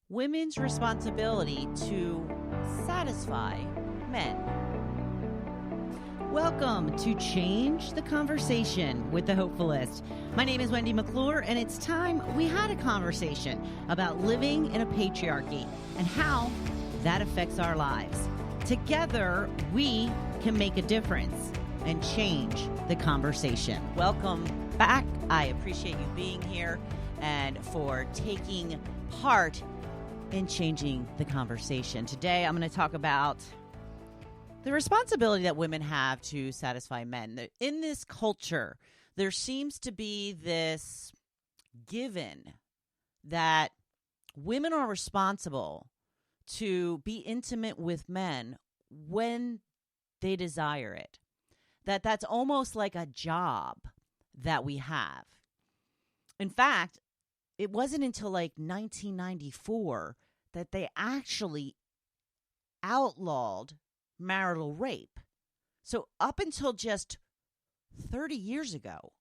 women's responsibility to satisfy men. Welcome to Change the Conversation with the Hopefulist. My name is Wendy McClure, and it's time we had a conversation about living in a patriarchy and how that affects our lives. Together, we can make a difference and change the conversation. Welcome back. I appreciate you being here and for taking part in changing the conversation. Today, I'm going to talk about the responsibility that women have to satisfy men. In this culture, there seems to be this given that women are responsible to be intimate with men when they desire it. That's almost like a job that we have. In fact, it wasn't until like 1994 that they actually outlawed marital rape. So up until just 30 years ago,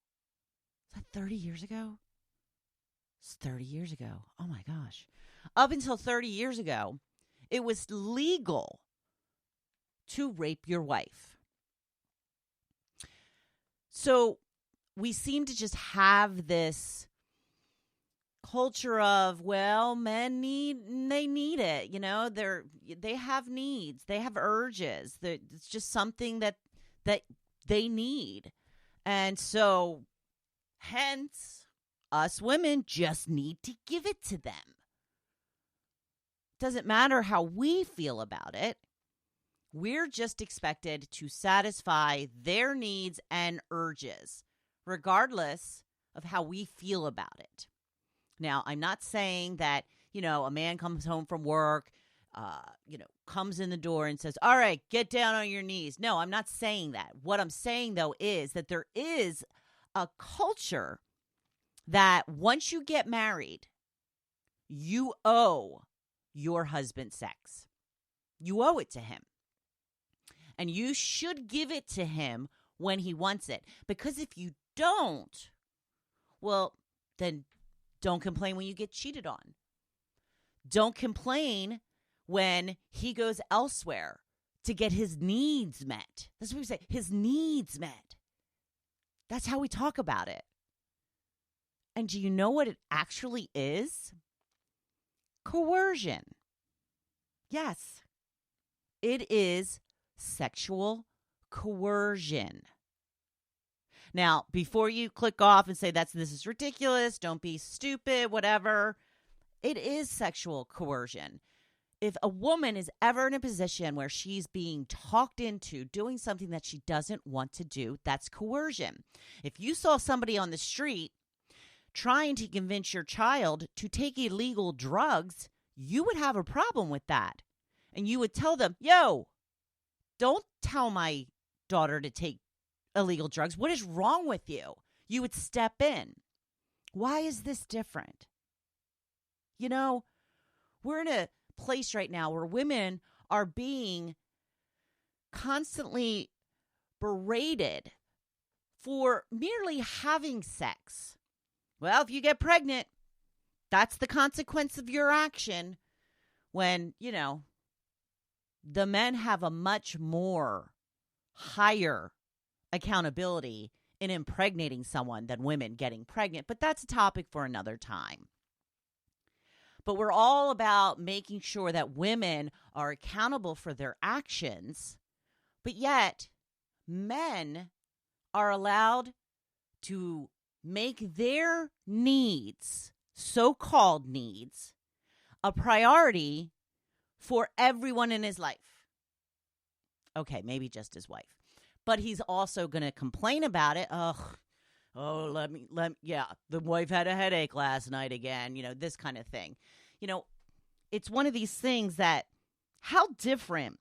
is that 30 years ago? It's 30 years ago. Oh my gosh. Up until 30 years ago, it was legal to rape your wife. So we seem to just have this culture of, well, men need it, you know, they have needs, they have urges, it's just something that they need. And so hence us women just need to give it to them. Doesn't matter how we feel about it. We're just expected to satisfy their needs and urges, regardless of how we feel about it. Now, I'm not saying that, a man comes home from work, comes in the door and says, all right, get down on your knees. No, I'm not saying that. What I'm saying, though, is that there is a culture that once you get married, you owe your husband sex. You owe it to him. And you should give it to him when he wants it. Because if you don't, well, then don't complain when you get cheated on. Don't complain when he goes elsewhere to get his needs met. That's what we say, his needs met. That's how we talk about it. And do you know what it actually is? Coercion. Yes, it is sexual coercion. Now, before you click off and say this is ridiculous, don't be stupid, whatever, it is sexual coercion. If a woman is ever in a position where she's being talked into doing something that she doesn't want to do, that's coercion. If you saw somebody on the street trying to convince your child to take illegal drugs, you would have a problem with that. And you would tell them, yo, don't tell my daughter to take illegal drugs. What is wrong with you? You would step in. Why is this different? We're in a place right now where women are being constantly berated for merely having sex. Well, if you get pregnant, that's the consequence of your action. When, the men have a much more higher accountability in impregnating someone than women getting pregnant. But that's a topic for another time. But we're all about making sure that women are accountable for their actions, but yet men are allowed to make their needs, so-called needs, a priority for everyone in his life. Okay, maybe just his wife. But he's also going to complain about it. The wife had a headache last night again, this kind of thing. It's one of these things that, how different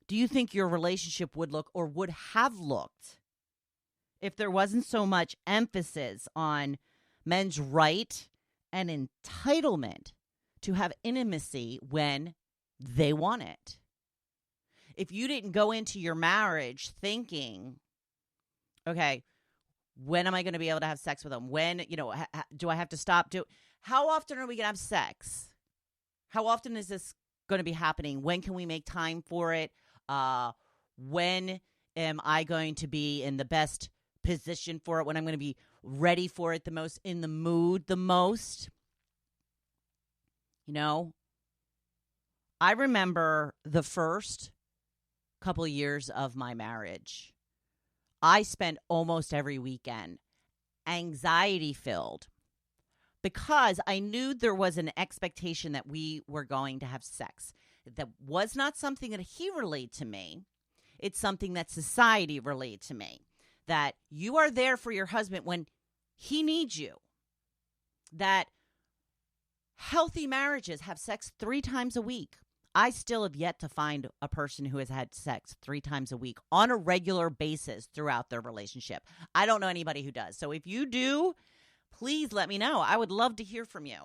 do you think your relationship would look or would have looked if there wasn't so much emphasis on men's right and entitlement to have intimacy when they want it? If you didn't go into your marriage thinking, okay, when am I going to be able to have sex with them? When, do I have to stop? How often are we going to have sex? How often is this going to be happening? When can we make time for it? When am I going to be in the best position for it? When I'm going to be ready for it the most, in the mood the most? You know, I remember the first couple of years of my marriage. I spent almost every weekend anxiety filled because I knew there was an expectation that we were going to have sex. That was not something that he relayed to me. It's something that society relayed to me. That you are there for your husband when he needs you. That healthy marriages have sex 3 times a week. I still have yet to find a person who has had sex 3 times a week on a regular basis throughout their relationship. I don't know anybody who does. So if you do, please let me know. I would love to hear from you.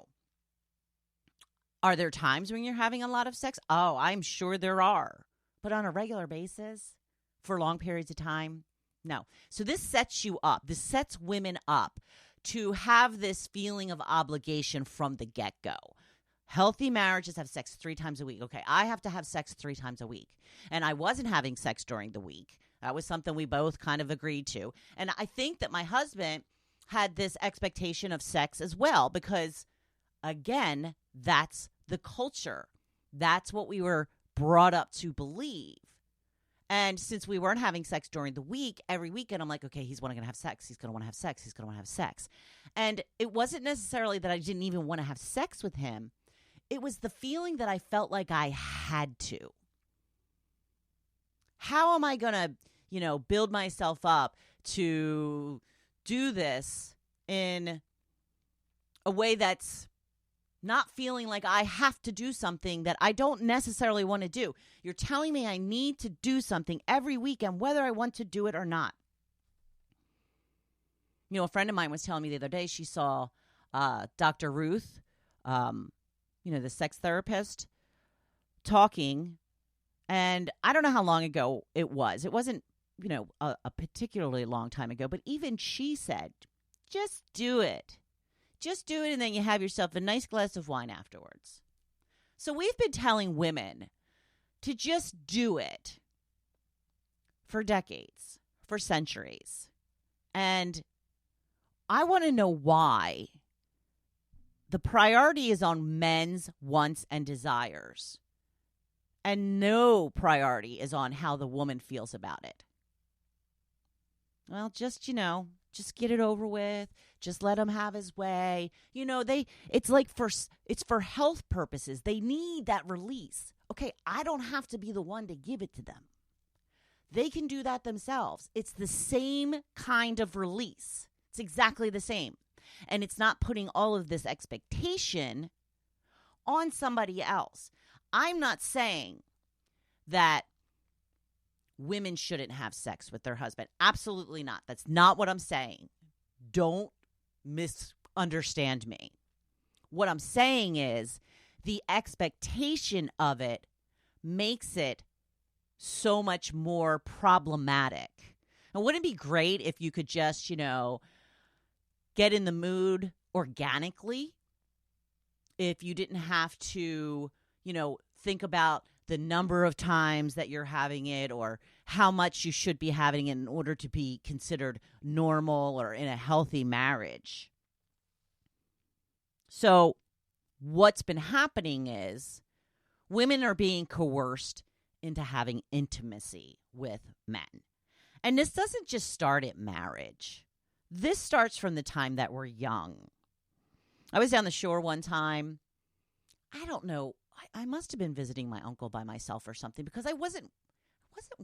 Are there times when you're having a lot of sex? Oh, I'm sure there are. But on a regular basis, for long periods of time, no. So this sets you up. This sets women up to have this feeling of obligation from the get-go. Healthy marriages have sex 3 times a week. Okay, I have to have sex 3 times a week. And I wasn't having sex during the week. That was something we both kind of agreed to. And I think that my husband had this expectation of sex as well because, again, that's the culture. That's what we were brought up to believe. And since we weren't having sex during the week, every weekend I'm like, okay, he's going to have sex. He's going to want to have sex. He's going to want to have sex. And it wasn't necessarily that I didn't even want to have sex with him. It was the feeling that I felt like I had to. How am I going to, build myself up to do this in a way that's not feeling like I have to do something that I don't necessarily want to do? You're telling me I need to do something every weekend, whether I want to do it or not. A friend of mine was telling me the other day she saw Dr. Ruth, the sex therapist, talking. And I don't know how long ago it was. It wasn't, a particularly long time ago. But even she said, just do it. Just do it, and then you have yourself a nice glass of wine afterwards. So we've been telling women to just do it for decades, for centuries. And I want to know why the priority is on men's wants and desires, and no priority is on how the woman feels about it. Well, just get it over with. Just let him have his way. It's for health purposes. They need that release. Okay, I don't have to be the one to give it to them. They can do that themselves. It's the same kind of release. It's exactly the same. And it's not putting all of this expectation on somebody else. I'm not saying that women shouldn't have sex with their husband. Absolutely not. That's not what I'm saying. Don't misunderstand me. What I'm saying is the expectation of it makes it so much more problematic. And wouldn't it be great if you could just, get in the mood organically? If you didn't have to, think about the number of times that you're having it or how much you should be having it in order to be considered normal or in a healthy marriage. So what's been happening is women are being coerced into having intimacy with men. And this doesn't just start at marriage. This starts from the time that we're young. I was down the shore one time. I don't know. I must have been visiting my uncle by myself or something because I wasn't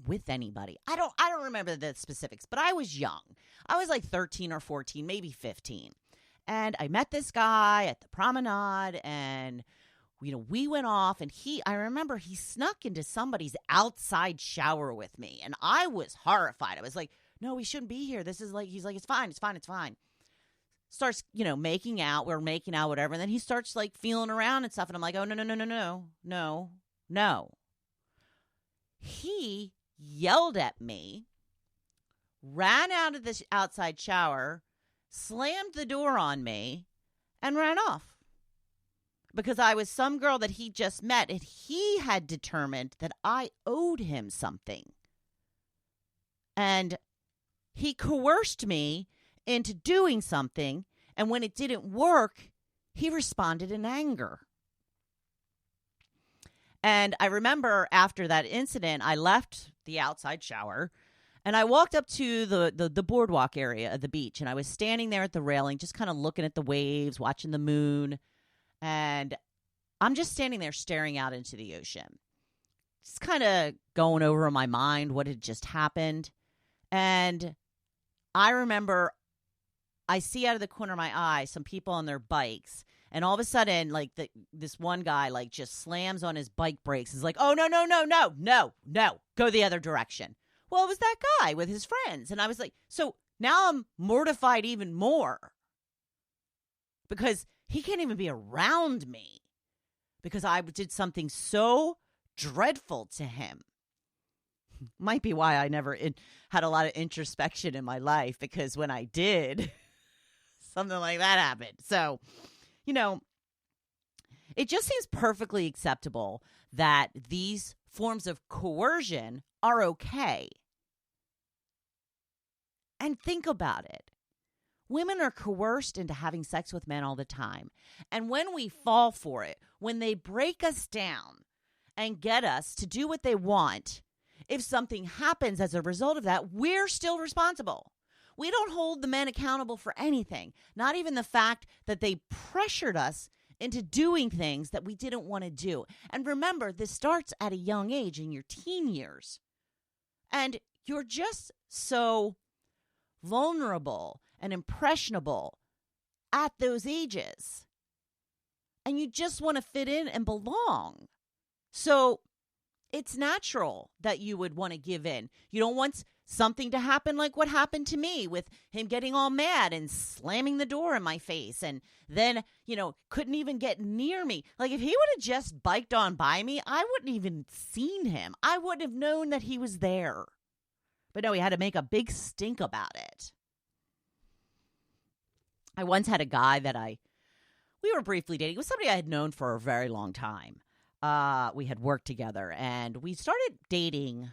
with anybody. I don't remember the specifics, but I was young. I was like 13 or 14, maybe 15. And I met this guy at the promenade and we went off and I remember he snuck into somebody's outside shower with me and I was horrified. I was like, no, we shouldn't be here. This is like, he's like, it's fine. Starts, making out. We're making out, whatever. And then he starts like feeling around and stuff. And I'm like, oh, no. He yelled at me, ran out of the outside shower, slammed the door on me, and ran off. because I was some girl that he just met, and he had determined that I owed him something. And he coerced me into doing something, and when it didn't work, he responded in anger. And I remember after that incident, I left the outside shower, and I walked up to the boardwalk area of the beach, and I was standing there at the railing, just kind of looking at the waves, watching the moon, and I'm just standing there staring out into the ocean, just kind of going over in my mind what had just happened. And I remember I see out of the corner of my eye some people on their bikes, and all of a sudden, like, this one guy, like, just slams on his bike brakes. He's like, oh, no, go the other direction. Well, it was that guy with his friends. And I was like, so now I'm mortified even more because he can't even be around me because I did something so dreadful to him. Might be why I never had a lot of introspection in my life, because when I did, something like that happened. So, it just seems perfectly acceptable that these forms of coercion are okay. And think about it. Women are coerced into having sex with men all the time. And when we fall for it, when they break us down and get us to do what they want, if something happens as a result of that, we're still responsible. We don't hold the men accountable for anything, not even the fact that they pressured us into doing things that we didn't want to do. And remember, this starts at a young age, in your teen years. And you're just so vulnerable and impressionable at those ages. And you just want to fit in and belong. So it's natural that you would want to give in. You don't want something to happen like what happened to me with him getting all mad and slamming the door in my face, and then, couldn't even get near me. Like, if he would have just biked on by me, I wouldn't even seen him. I wouldn't have known that he was there. But no, he had to make a big stink about it. I once had a guy that we were briefly dating. It was somebody I had known for a very long time. We had worked together, and we started dating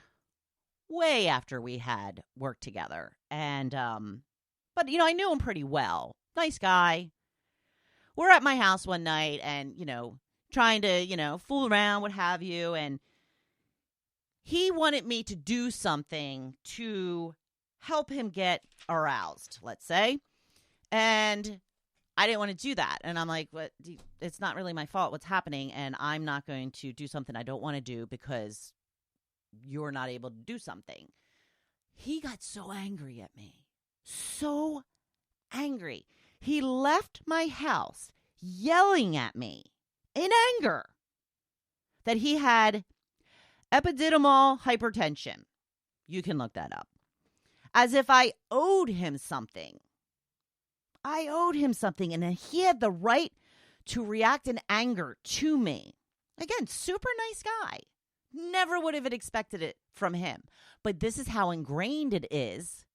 way after we had worked together. And, but, I knew him pretty well. Nice guy. We're at my house one night and, trying to, fool around, what have you. And he wanted me to do something to help him get aroused, let's say. And I didn't want to do that. And I'm like, it's not really my fault what's happening. And I'm not going to do something I don't want to do because you're not able to do something. He got so angry at me. So angry. He left my house yelling at me in anger that he had epididymal hypertension. You can look that up. As if I owed him something. I owed him something, and he had the right to react in anger to me. Again, super nice guy. Never would have expected it from him. But this is how ingrained it is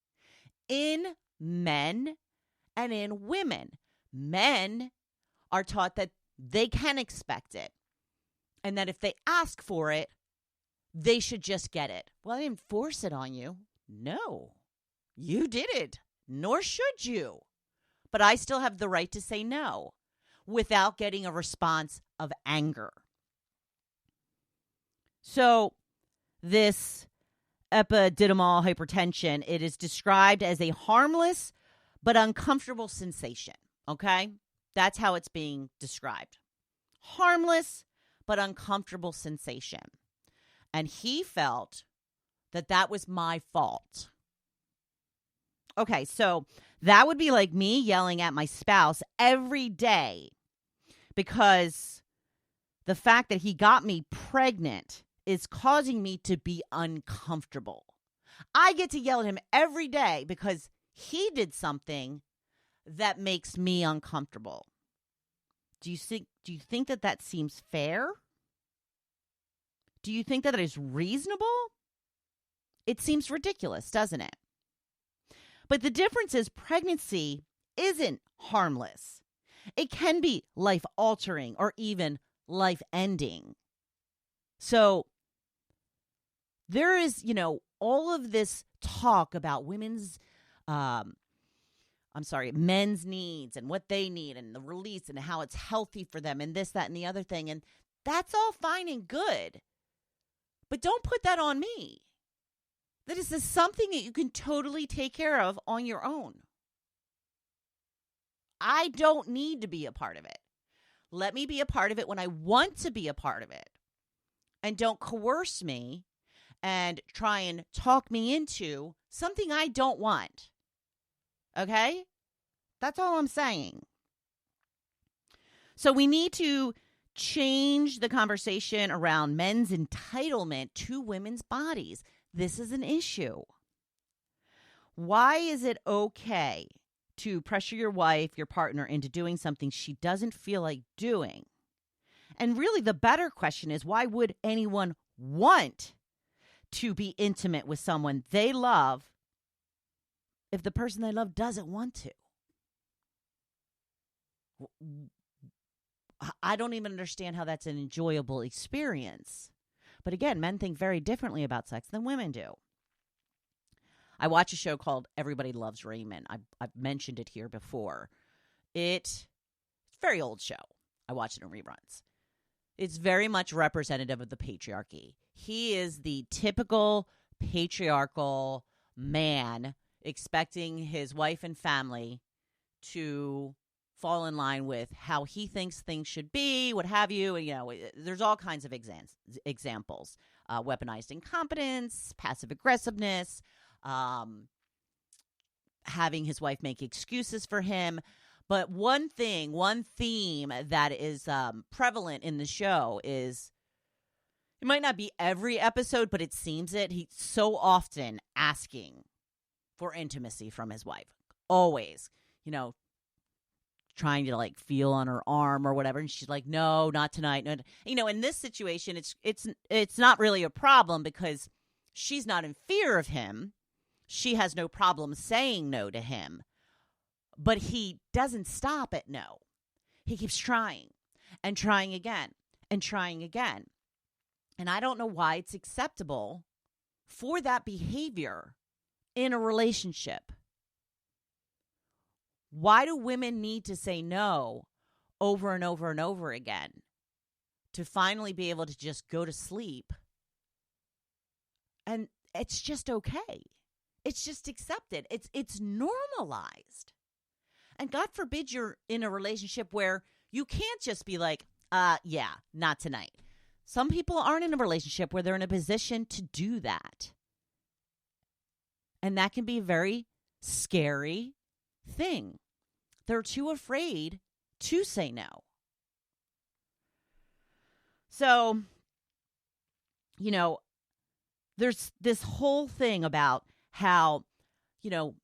in men and in women. Men are taught that they can expect it, and that if they ask for it, they should just get it. Well, I didn't force it on you. No, you didn't, nor should you. But I still have the right to say no without getting a response of anger. So this epididymal hypertension, it is described as a harmless but uncomfortable sensation, okay? That's how it's being described. Harmless but uncomfortable sensation. And he felt that that was my fault. Okay, so that would be like me yelling at my spouse every day because the fact that he got me pregnant is causing me to be uncomfortable. I get to yell at him every day because he did something that makes me uncomfortable. Do you think that seems fair? Do you think that is reasonable? It seems ridiculous, doesn't it? But the difference is pregnancy isn't harmless. It can be life altering or even life ending. So there is, all of this talk about men's needs and what they need and the release and how it's healthy for them and this, that, and the other thing. And that's all fine and good. But don't put that on me. That is something that you can totally take care of on your own. I don't need to be a part of it. Let me be a part of it when I want to be a part of it. And don't coerce me and try and talk me into something I don't want. Okay? That's all I'm saying. So we need to change the conversation around men's entitlement to women's bodies. This is an issue. Why is it okay to pressure your wife, your partner, into doing something she doesn't feel like doing? And really, the better question is, why would anyone want to be intimate with someone they love if the person they love doesn't want to? I don't even understand how that's an enjoyable experience. But again, men think very differently about sex than women do. I watch a show called Everybody Loves Raymond. I've mentioned it here before. It's a very old show. I watch it in reruns. It's very much representative of the patriarchy. He is the typical patriarchal man expecting his wife and family to fall in line with how he thinks things should be, what have you. And, there's all kinds of examples. Weaponized incompetence, passive aggressiveness, having his wife make excuses for him. But one theme that is prevalent in the show is, it might not be every episode, but it seems it. He's so often asking for intimacy from his wife. Always, trying to feel on her arm or whatever. And she's like, no, not tonight. No. In this situation, it's not really a problem because she's not in fear of him. She has no problem saying no to him. But he doesn't stop at no. He keeps trying and trying again and trying again. And I don't know why it's acceptable for that behavior in a relationship. Why do women need to say no over and over and over again to finally be able to just go to sleep? And it's just okay. It's just accepted. It's normalized. And God forbid you're in a relationship where you can't just be like, yeah, not tonight. Some people aren't in a relationship where they're in a position to do that. And that can be a very scary thing. They're too afraid to say no. So, there's this whole thing about how,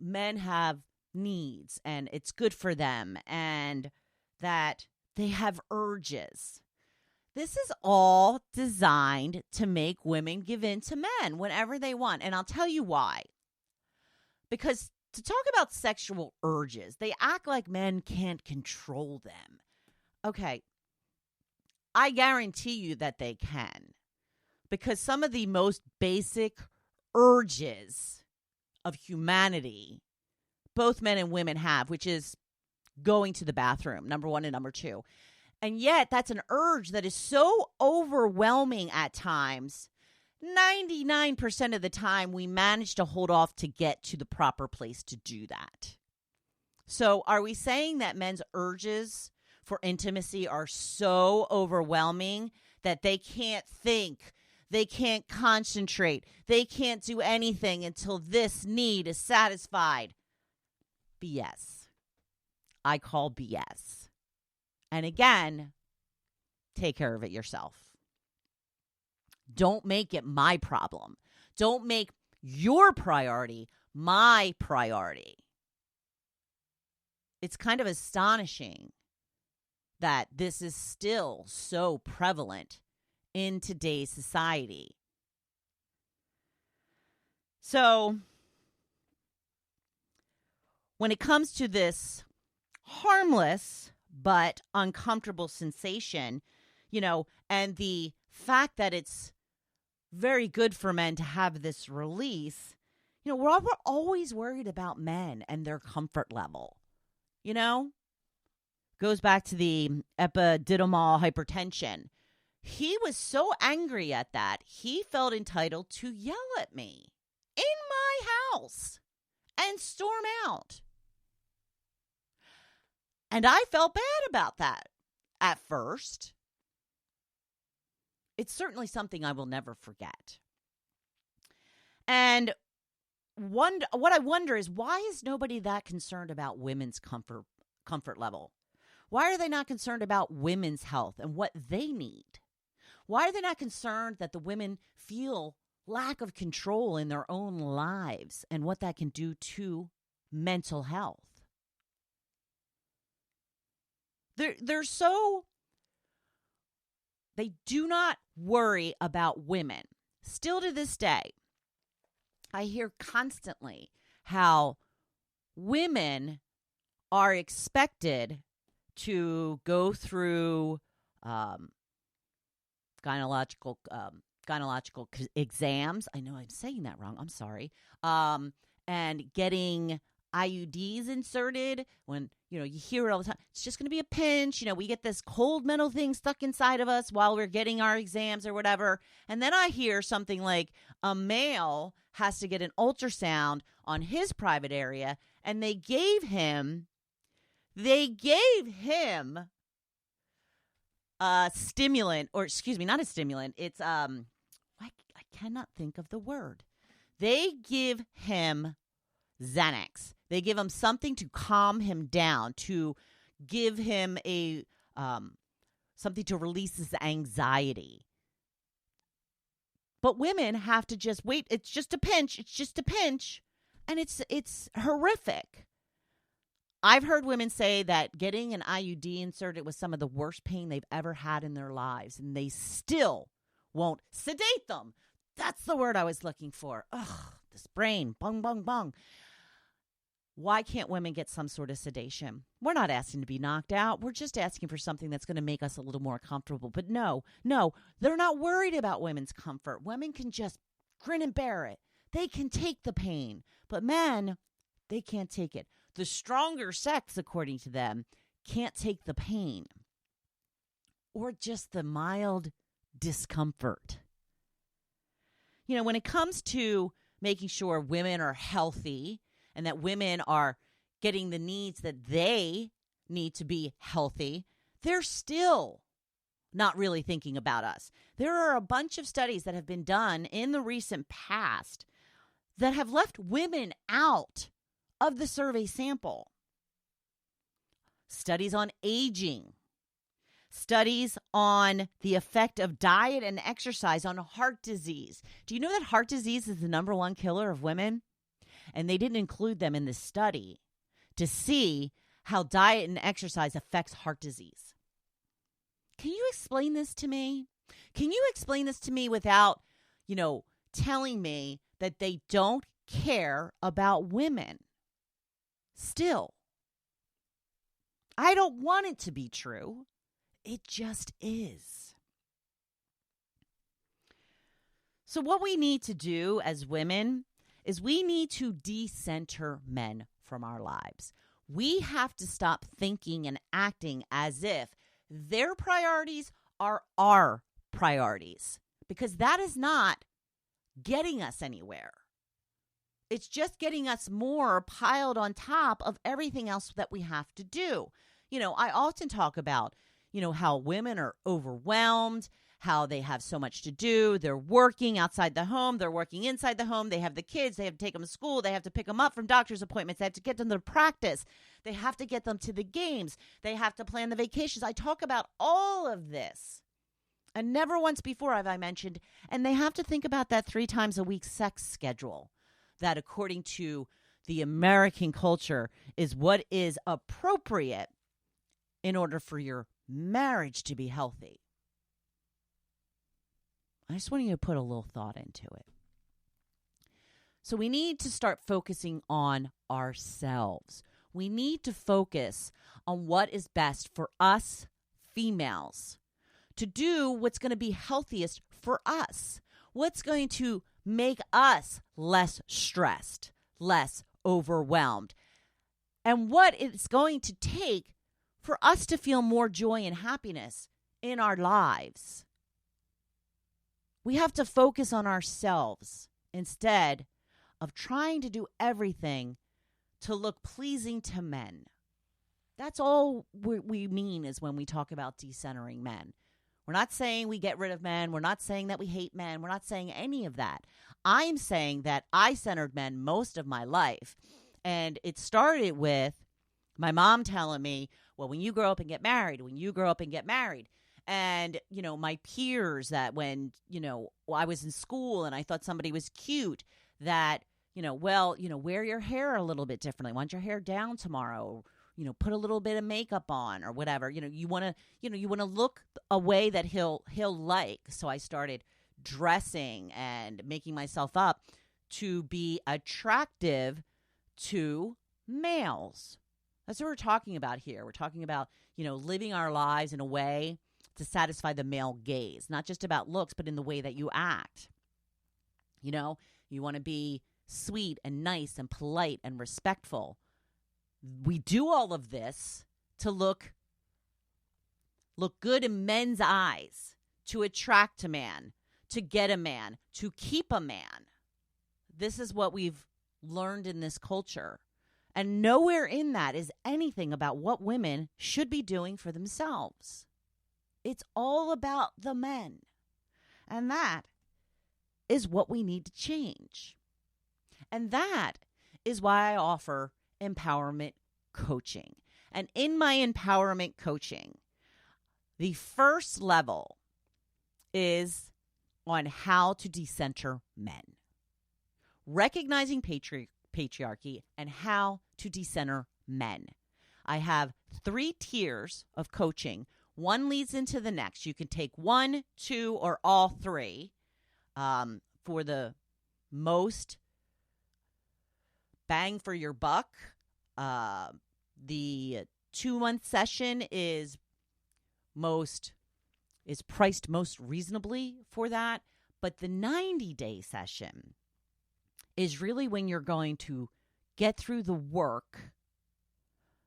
men have needs and it's good for them and that they have urges. This is all designed to make women give in to men whenever they want. And I'll tell you why. Because to talk about sexual urges, they act like men can't control them. Okay, I guarantee you that they can. Because some of the most basic urges of humanity, both men and women have, which is going to the bathroom, number one and number two. And yet that's an urge that is so overwhelming at times. 99% of the time we manage to hold off to get to the proper place to do that. So are we saying that men's urges for intimacy are so overwhelming that they can't think, they can't concentrate, they can't do anything until this need is satisfied? BS. I call BS. And again, take care of it yourself. Don't make it my problem. Don't make your priority my priority. It's kind of astonishing that this is still so prevalent in today's society. So, when it comes to this harmless but uncomfortable sensation, and the fact that it's very good for men to have this release, we're always worried about men and their comfort level, Goes back to the epididymal hypertension. He was so angry at that, he felt entitled to yell at me in my house and storm out. And I felt bad about that at first. It's certainly something I will never forget. And what I wonder is, why is nobody that concerned about women's comfort level? Why are they not concerned about women's health and what they need? Why are they not concerned that the women feel lack of control in their own lives and what that can do to mental health? They do not worry about women. Still to this day, I hear constantly how women are expected to go through gynecological exams. I know I'm saying that wrong. I'm sorry. And getting IUDs inserted when, you hear it all the time. It's just going to be a pinch. We get this cold metal thing stuck inside of us while we're getting our exams or whatever. And then I hear something like a male has to get an ultrasound on his private area, and they gave him a stimulant, or excuse me, not a stimulant. It's, I cannot think of the word. They give him Xanax. They give him something to calm him down, to give him a something to release his anxiety. But women have to just wait. It's just a pinch. It's just a pinch. And it's horrific. I've heard women say that getting an IUD inserted was some of the worst pain they've ever had in their lives, and they still won't sedate them. That's the word I was looking for. Ugh, this brain, bung, bung, bung. Why can't women get some sort of sedation? We're not asking to be knocked out. We're just asking for something that's going to make us a little more comfortable. But no, they're not worried about women's comfort. Women can just grin and bear it. They can take the pain. But men, they can't take it. The stronger sex, according to them, can't take the pain or just the mild discomfort. When it comes to making sure women are healthy and that women are getting the needs that they need to be healthy, they're still not really thinking about us. There are a bunch of studies that have been done in the recent past that have left women out of the survey sample. Studies on aging, studies on the effect of diet and exercise on heart disease. Do you know that heart disease is the number one killer of women? And they didn't include them in this study to see how diet and exercise affects heart disease. Can you explain this to me? Can you explain this to me without, telling me that they don't care about women? Still, I don't want it to be true. It just is. So what we need to do as women is we need to decenter men from our lives. We have to stop thinking and acting as if their priorities are our priorities, because that is not getting us anywhere. It's just getting us more piled on top of everything else that we have to do. I often talk about, how women are overwhelmed, how they have so much to do. They're working outside the home. They're working inside the home. They have the kids. They have to take them to school. They have to pick them up from doctor's appointments. They have to get them to practice. They have to get them to the games. They have to plan the vacations. I talk about all of this. And never once before have I mentioned, and they have to think about that 3 times a week sex schedule that, according to the American culture, is what is appropriate in order for your marriage to be healthy. I just want you to put a little thought into it. So we need to start focusing on ourselves. We need to focus on what is best for us females, to do what's going to be healthiest for us, what's going to make us less stressed, less overwhelmed, and what it's going to take for us to feel more joy and happiness in our lives. We have to focus on ourselves instead of trying to do everything to look pleasing to men. That's all we mean is when we talk about decentering men. We're not saying we get rid of men. We're not saying that we hate men. We're not saying any of that. I'm saying that I centered men most of my life. And it started with my mom telling me, well, when you grow up and get married, And, my peers that when, I was in school and I thought somebody was cute, that, wear your hair a little bit differently. Want your hair down tomorrow? Put a little bit of makeup on or whatever. You want to look a way that he'll like. So I started dressing and making myself up to be attractive to males. That's what we're talking about here. We're talking about, living our lives in a way to satisfy the male gaze, not just about looks, but in the way that you act. You want to be sweet and nice and polite and respectful. We do all of this to look good in men's eyes, to attract a man, to get a man, to keep a man. This is what we've learned in this culture. And nowhere in that is anything about what women should be doing for themselves. It's all about the men. And that is what we need to change. And that is why I offer empowerment coaching. And in my empowerment coaching, the first level is on how to decenter men. Recognizing patriarchy and how to decenter men. I have 3 tiers of coaching. One leads into the next. You can take 1, 2, or all 3 for the most bang for your buck. The 2-month session is priced most reasonably for that. But the 90-day session is really when you're going to get through the work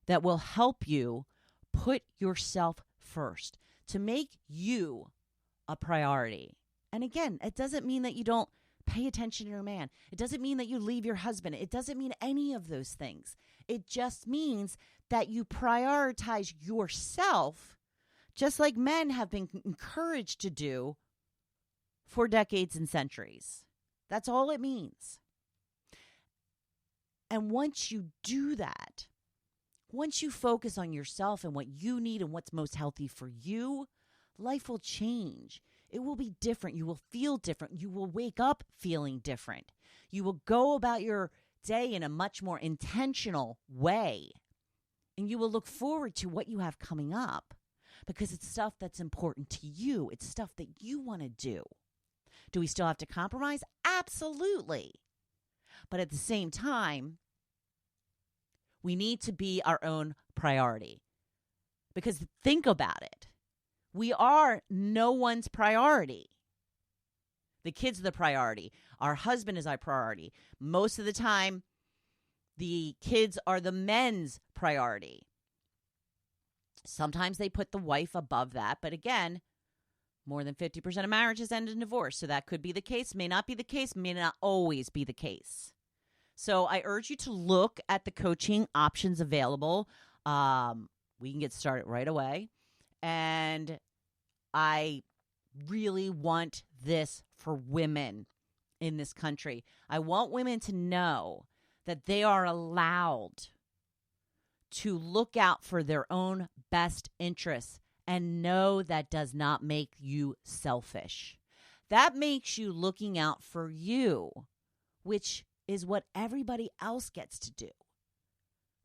that will help you put yourself first, to make you a priority. And again, it doesn't mean that you don't pay attention to your man. It doesn't mean that you leave your husband. It doesn't mean any of those things. It just means that you prioritize yourself, just like men have been encouraged to do for decades and centuries. That's all it means. And once you do that, once you focus on yourself and what you need and what's most healthy for you, life will change. It will be different. You will feel different. You will wake up feeling different. You will go about your day in a much more intentional way. And you will look forward to what you have coming up because it's stuff that's important to you. It's stuff that you want to do. Do we still have to compromise? Absolutely. But at the same time, we need to be our own priority. Because think about it. We are no one's priority. The kids are the priority. Our husband is our priority. Most of the time, the kids are the men's priority. Sometimes they put the wife above that. But again, more than 50% of marriages end in divorce. So that could be the case, may not be the case, may not always be the case. So I urge you to look at the coaching options available. We can get started right away. And I really want this for women in this country. I want women to know that they are allowed to look out for their own best interests and know that does not make you selfish. That makes you looking out for you, which is what everybody else gets to do.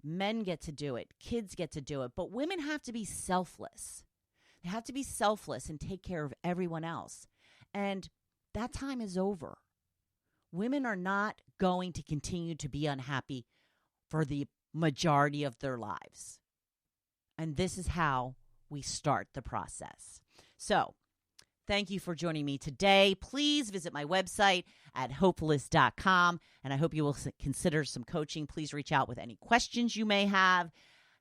Men get to do it. Kids get to do it. But women have to be selfless. They have to be selfless and take care of everyone else. And that time is over. Women are not going to continue to be unhappy for the majority of their lives. And this is how we start the process. So, thank you for joining me today. Please visit my website at hopefulist.com, and I hope you will consider some coaching. Please reach out with any questions you may have.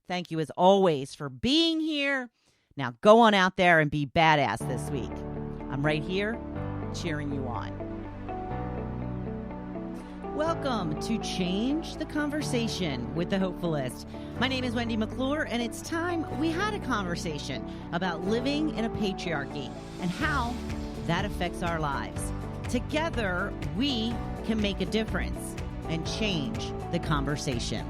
Thank you, as always, for being here. Now, go on out there and be badass this week. I'm right here cheering you on. Welcome to Change the Conversation with the Hopefulist. My name is Wendy McClure, and it's time we had a conversation about living in a patriarchy and how that affects our lives. Together, we can make a difference and change the conversation.